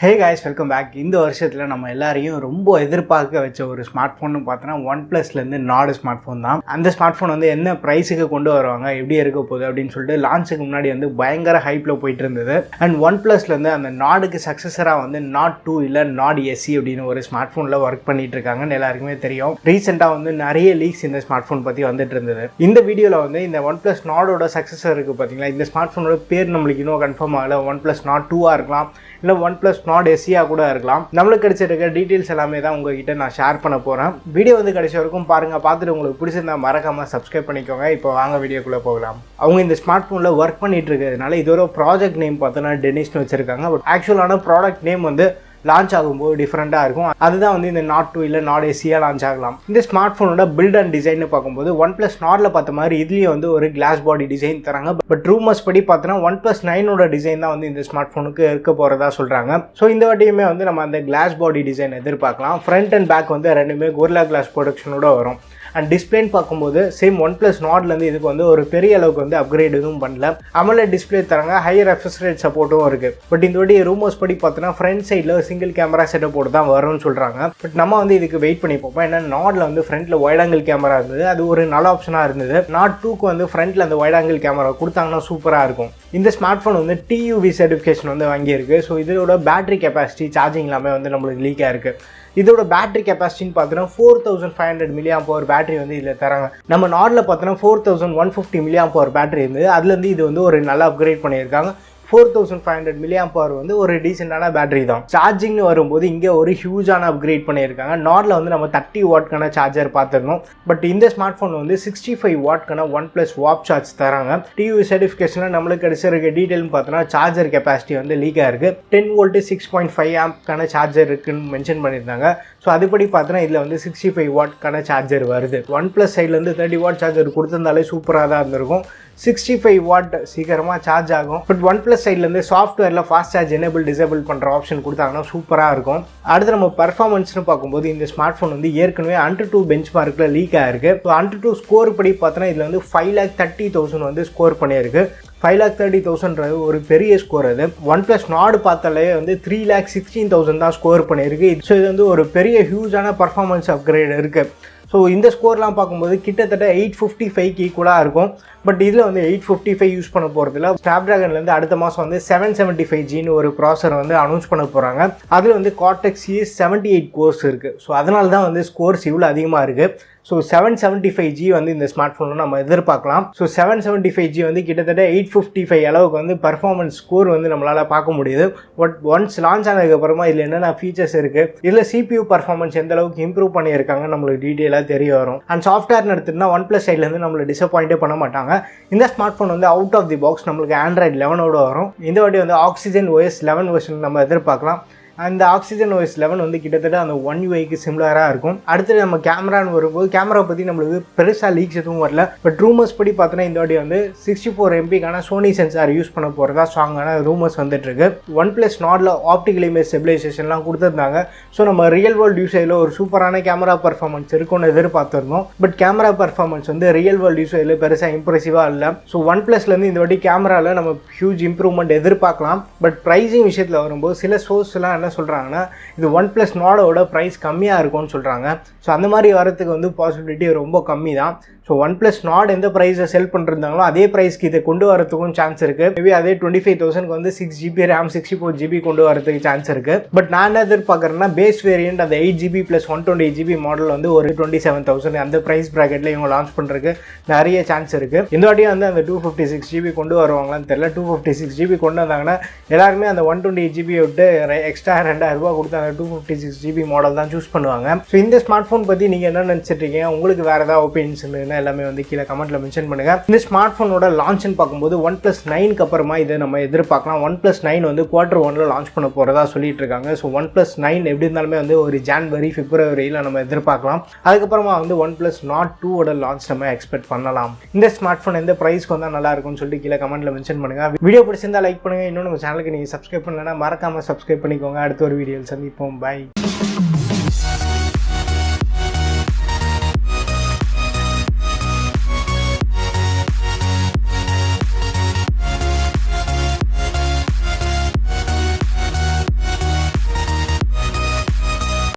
Hey guys, welcome back. இந்த வருஷத்துல நம்ம எல்லாரையும் ரொம்ப எதிர்பார்க்க வச்ச ஒரு ஸ்மார்ட் ஃபோன் பார்த்தோன்னா OnePlusல இருந்து Nord ஸ்மார்ட் ஃபோன் தான். அந்த ஸ்மார்ட் ஃபோன் வந்து என்ன பிரைஸுக்கு கொண்டு வருவாங்க, எப்படி இருக்க போகுது அப்படின்னு சொல்லிட்டு லான்ச்சுக்கு முன்னாடி வந்து பயங்கர ஹைப்ல போயிட்டு இருந்தது. அண்ட் OnePlusல இருந்து அந்த Nordக்கு சக்சஸரா வந்து Nord 2 இல்ல Nord SE அப்படின்னு ஒரு ஸ்மார்ட் ஃபோன்ல ஒர்க் பண்ணிட்டு இருக்காங்கன்னு எல்லாருக்குமே தெரியும். ரீசெண்டா வந்து நிறைய லீக்ஸ் இந்த ஸ்மார்ட் ஃபோன் பத்தி வந்துட்டு இருந்தது. இந்த வீடியோல வந்து இந்த OnePlus Nordோட சக்சஸர் இருக்கு பாத்தீங்களா, இந்த ஸ்மார்ட் ஃபோனோட பேர் நம்மளுக்கு இன்னும் கன்ஃபார்ம் ஆகல. OnePlus Nord 2 இருக்கலாம், இல்லை OnePlus Nord SE கூட இருக்கலாம். நம்மளுக்கு கிடைச்சிருக்க டீட்டெயில்ஸ் எல்லாமே தான் உங்ககிட்ட நான் ஷேர் பண்ண போகிறேன். வீடியோ வந்து கடைசி வரைக்கும் பாருங்கள். பார்த்துட்டு உங்களுக்கு பிடிச்சிருந்தா மறக்காமல் சப்ஸ்கிரைப் பண்ணிக்கோங்க. இப்போ வாங்க வீடியோக்குள்ளே போகலாம். அவங்க இந்த ஸ்மார்ட் ஃபோனில் ஒர்க் பண்ணிட்டு இருக்கிறதுனால இதோட ப்ராஜெக்ட் நேம் பார்த்தோன்னா டெனிஸ்னு வச்சுருக்காங்க. பட் ஆக்சுவலான ப்ராடக்ட் நேம் வந்து லான்ச் ஆகும்போது டிஃப்ரெண்ட்டாக இருக்கும். அதுதான் வந்து இந்த Nord 2 இல்லை Nord SE லான்ச் ஆகலாம். இந்த ஸ்மார்ட் ஃபோனோட பில்ட் அண்ட் டிசைன் பார்க்கும்போது OnePlus Nordல பார்த்த மாதிரி இதுலேயும் வந்து ஒரு கிளாஸ் பாடி டிசைன் தராங்க. பட் ரூமர்ஸ் படி பார்த்தோன்னா OnePlus 9ஓட டிசைன் தான் வந்து இந்த ஸ்மார்ட் ஃபோனுக்கு இருக்க போகிறதா சொல்கிறாங்க. ஸோ இந்த வாட்டியுமே வந்து நம்ம அந்த கிளாஸ் பாடி டிசைன் எதிர்பார்க்கலாம். ஃப்ரண்ட் அண்ட் பேக் வந்து ரெண்டுமே Gorilla Glass ப்ரொடக்ஷனோட வரும். அண்ட் டிஸ்பிளேன்னு பார்க்கும்போது சேம் OnePlus Nordலேருந்து இதுக்கு வந்து ஒரு பெரிய அளவுக்கு வந்து அப்கிரேட் எதுவும் பண்ணல. AMOLED டிஸ்பிளே தராங்க, ஹையர் ரெஃப்ரெஷ் ரேட் சப்போர்ட்டும் இருக்குது. பட் இந்த வாட்டி ரூமர்ஸ் படி பார்த்தோன்னா ஃப்ரண்ட் சைடில் சிங்கிள் கேமரா செட்டப் போட்டு தான் வரும்னு சொல்கிறாங்க. பட் நம்ம வந்து இதுக்கு வெயிட் பண்ணி பார்ப்போம். ஏன்னா Nordல வந்து ஃப்ரண்ட்டில் வைட் ஆங்கிள் கேமரா இருந்தது, அது ஒரு நல்ல ஆப்ஷனாக இருந்தது. Nord 2க்கு வந்து ஃப்ரண்ட்டில் அந்த வைட் ஆங்கிள் கேமரா கொடுத்தாங்கன்னா சூப்பராக இருக்கும். இந்த ஸ்மார்ட் ஃபோன் வந்து TUV சர்டிஃபிகேஷன் வந்து வாங்கியிருக்கு. ஸோ இதோட பேட்டரி கெப்பாசிட்டி, சார்ஜிங் எல்லாமே வந்து நம்மளுக்கு லீக்காக இருக்குது. இதோட பேட்டரி கெப்பாசிட்டின்னு பார்த்தோன்னா 4500 mAh பேட்டரி வந்து இதில் தராங்க. நம்ம Nordல பார்த்தோன்னா 4150 mAh பேட்டரி இருந்தது. அதுலேருந்து இது வந்து ஒரு நல்ல அப்கிரேட் பண்ணியிருக்காங்க. 4500 mAh வந்து ஒரு டீசெண்டான பேட்டரி தான். சார்ஜிங்னு வரும்போது இங்கே ஒரு ஹியூஜான அப்கிரேட் பண்ணியிருக்காங்க. Nordல வந்து நம்ம 30 வாட்க்கான சார்ஜர் பார்த்துருந்தோம். பட் இந்த ஸ்மார்ட் ஃபோன் வந்து 65 வாட்க்கான OnePlus வாப் சார்ஜ் தராங்க. TUV சர்டிஃபிகேஷனில் நம்மளுக்கு கிடைச்சிருக்க டீட்டெயில்னு பார்த்தோன்னா சார்ஜர் கெப்பாசிட்டி வந்து லீக்காக இருக்குது. 10 வோல்ட் 6.5 ஆம்ப்க்கான சார்ஜர் இருக்குன்னு மென்ஷன் பண்ணியிருந்தாங்க. ஸோ அதுபடி பார்த்தோன்னா இதில் வந்து 65 வாட்க்கான சார்ஜர் வருது. OnePlus சைட்லேருந்து 30 வாட் சார்ஜர் கொடுத்துருந்தாலே சூப்பராக தான் இருந்திருக்கும். 65 வாட் சீக்கிரமாக சார்ஜ் ஆகும். பட் OnePlus சைட்லேருந்து சாஃப்ட்வேரில் ஃபாஸ்ட் சார்ஜ் எனேபிள் டிசேபிள் பண்ணுற ஆப்ஷன் கொடுத்தாங்கன்னா சூப்பராக இருக்கும். அடுத்து நம்ம பர்ஃபார்மன்ஸ்னு பார்க்கும்போது இந்த ஸ்மார்ட் ஃபோன் வந்து ஏற்கனவே AnTuTu பெஞ்ச் மார்க்கில் லீக் ஆகிருக்கு. ஸோ AnTuTu ஸ்கோர் படி பார்த்தோன்னா இதில் வந்து 5,30,000 வந்து ஸ்கோர் பண்ணியிருக்கு. 5,30,000 ஒரு பெரிய ஸ்கோர். அது OnePlus Nord பார்த்தாலே வந்து 3,16,000 தான் ஸ்கோர் பண்ணியிருக்கு. ஸோ இது வந்து ஒரு பெரிய ஹியூஜான பர்ஃபார்மன்ஸ் அப்கிரேட் இருக்குது. ஸோ இந்த ஸ்கோர்லாம் பார்க்கும்போது கிட்டத்தட்ட 855 ஈக்குவலாக இருக்கும். பட் இதில் வந்து 855 யூஸ் பண்ண போகிறதுல ஸ்னாப்ட்ராகன்லேருந்து அடுத்த மாதம் வந்து 775Gன்னு ஒரு ப்ராசர் வந்து அனௌன்ஸ் பண்ண போகிறாங்க. அதில் வந்து Cortex C78 கோர்ஸ் இருக்குது. ஸோ அதனால தான் வந்து ஸ்கோர்ஸ் இவ்வளோ அதிகமாக இருக்குது. ஸோ 775G வந்து இந்த ஸ்மார்ட் ஃபோனில் நம்ம எதிர்பார்க்கலாம். ஸோ 775G வந்து கிட்டத்தட்ட 855 அளவுக்கு வந்து பர்ஃபார்மன்ஸ் ஸ்கோர் வந்து நம்மளால் பார்க்க முடியுது. பட் ஒன்ஸ் லான்ச் ஆனதுக்கப்புறமா இதில் என்னென்ன ஃபீச்சர்ஸ் இருக்குது, இதில் CPU பர்ஃபார்மன்ஸ் எந்த அளவுக்கு இம்ப்ரூவ் பண்ணியிருக்காங்க நம்மளுக்கு டீட்டெயிலாக தெரிய வரும். அண்ட் சாஃப்ட்வேர்னு எடுத்துகிட்டா OnePlus சைட்லேருந்து நம்மளை டிசப்பாயிண்டே பண்ண மாட்டாங்க. இந்த ஸ்மார்ட் ஃபோன் வந்து அவுட் ஆஃப் தி பாக்ஸ் நம்மளுக்கு Android 11ஓட வரும். இந்த வாட்டி வந்து Oxygen OS 11 வெர்ஷன் நம்ம எதிர்பார்க்கலாம். அந்த Oxygen OS 11 வந்து கிட்டத்தட்ட அந்த One UIக்கு சிமிலராக இருக்கும். அடுத்து நம்ம கேமரான்னு வரும்போது கேமரா பற்றி நம்மளுக்கு பெருசாக லீக்ஸ் எதுவும் வரல. பட் ரூமர்ஸ் படி பார்த்தோன்னா இந்த வாட்டி வந்து 64 MPக்கான சோனி சென்சார் யூஸ் பண்ண போகிறதா ஸ்ட்ராங்கான ரூமர்ஸ் வந்துட்டுருக்கு. OnePlus Nordல ஆப்டிக்கல் இமேஜ் ஸ்டெபிலைசேஷன்லாம் கொடுத்துருந்தாங்க. ஸோ நம்ம ரியல் வேர்ல்டு யூசேஜில் ஒரு சூப்பரான கேமரா பர்ஃபார்மன்ஸ் இருக்கும்னு எதிர்பார்த்துருந்தோம். பட் கேமரா பர்ஃபார்மன்ஸ் வந்து ரியல் வேர்ல்டு யூசேஜில் பெருசாக இம்ப்ரெசிவாக இல்லை. ஸோ OnePlusலேருந்து இந்த வாட்டி கேமராவில் நம்ம ஹியூஜ் இம்ப்ரூவ்மெண்ட் எதிர்பார்க்கலாம். பட் ப்ரைஸிங் விஷயத்தில் வரும்போது சில சோர்ஸ்லாம் என்ன சொல்கிறாங்கன்னா இது OnePlus Nordோட ப்ரைஸ் கம்மியாக இருக்கும்னு சொல்கிறாங்க. ஸோ அந்த மாதிரி வரத்துக்கு வந்து பாசிபிலிட்டி ரொம்ப கம்மி தான். ஸோ OnePlus Nord எந்த ப்ரைஸை செல் பண்ணிருந்தாங்களோ அதே ப்ரைஸ்க்கு இதை கொண்டு வரதுக்கும் சான்ஸ் இருக்குது. மேபி அதே 25,000க்கு வந்து 6GB RAM 64GB கொண்டு வரதுக்கு சான்ஸ் இருக்குது. பட் நான் என்ன எதிர்பார்க்குறேன்னா பேஸ் வேரியன்ட் அந்த 8GB + 128GB மாடல் வந்து ஒரு 27,000 அந்த ப்ரைஸ் ப்ராக்கெட்டில் இவங்க லான்ச் பண்ணுறதுக்கு நிறைய சான்ஸ் இருக்குது. இந்த வாட்டியும் வந்து அந்த 256GB கொண்டு வருவாங்களான்னு தெரியல. 256GB கொண்டு வந்தாங்கன்னா எல்லாருமே அந்த 128GB விட்டு எக்ஸ்ட்ரா 2,000 கொடுத்து அந்த 256GB மாடல் தான் சூஸ் பண்ணுவாங்க. ஸோ இந்த ஸ்மார்ட் ஃபோன் பற்றி நீங்கள் என்ன நினச்சிட்ருக்கீங்க, உங்களுக்கு வேறு ஏதாவது ஒப்பீனியன்ஸ் இருந்ததுன்னா எல்லாமே வந்து கீழே கமெண்ட்ல மென்ஷன் பண்ணுங்க. இந்த ஸ்மார்ட் ஃபோனோட லான்ச்னு பார்க்கும்போது OnePlus 9க்கு அப்புறமா இதை நம்ம எதிர்பார்க்கலாம். OnePlus 9 வந்து Q1 லான்ச் பண்ண போகிறதா சொல்லிட்டு இருக்காங்க. ஸோ OnePlus 9 எப்படி இருந்தாலுமே வந்து ஒரு ஜான்வரி பிப்ரவரியில் நம்ம எதிர்பார்க்கலாம். அதுக்கப்புறமா வந்து OnePlus Nord 2ஓட லான்ச் நம்ம எக்ஸ்பெக்ட் பண்ணலாம். இந்த ஸ்மார்ட் ஃபோன் எந்த ப்ரைஸ்க்கு வந்தால் நல்லா இருக்கும்னு சொல்லிட்டு கீழே கமெண்ட்ல மென்ஷன் பண்ணுங்க. வீடியோ பிடிச்சிருந்தா லைக் பண்ணுங்க. இன்னும் நம்ம சேனலுக்கு நீங்கள் சப்ஸ்கிரைப் பண்ணலன்னா மறக்காம சப்ஸ்கிரைப் பண்ணிக்கோங்க. அடுத்த ஒரு வீடியோவில் சந்திப்போம். பை.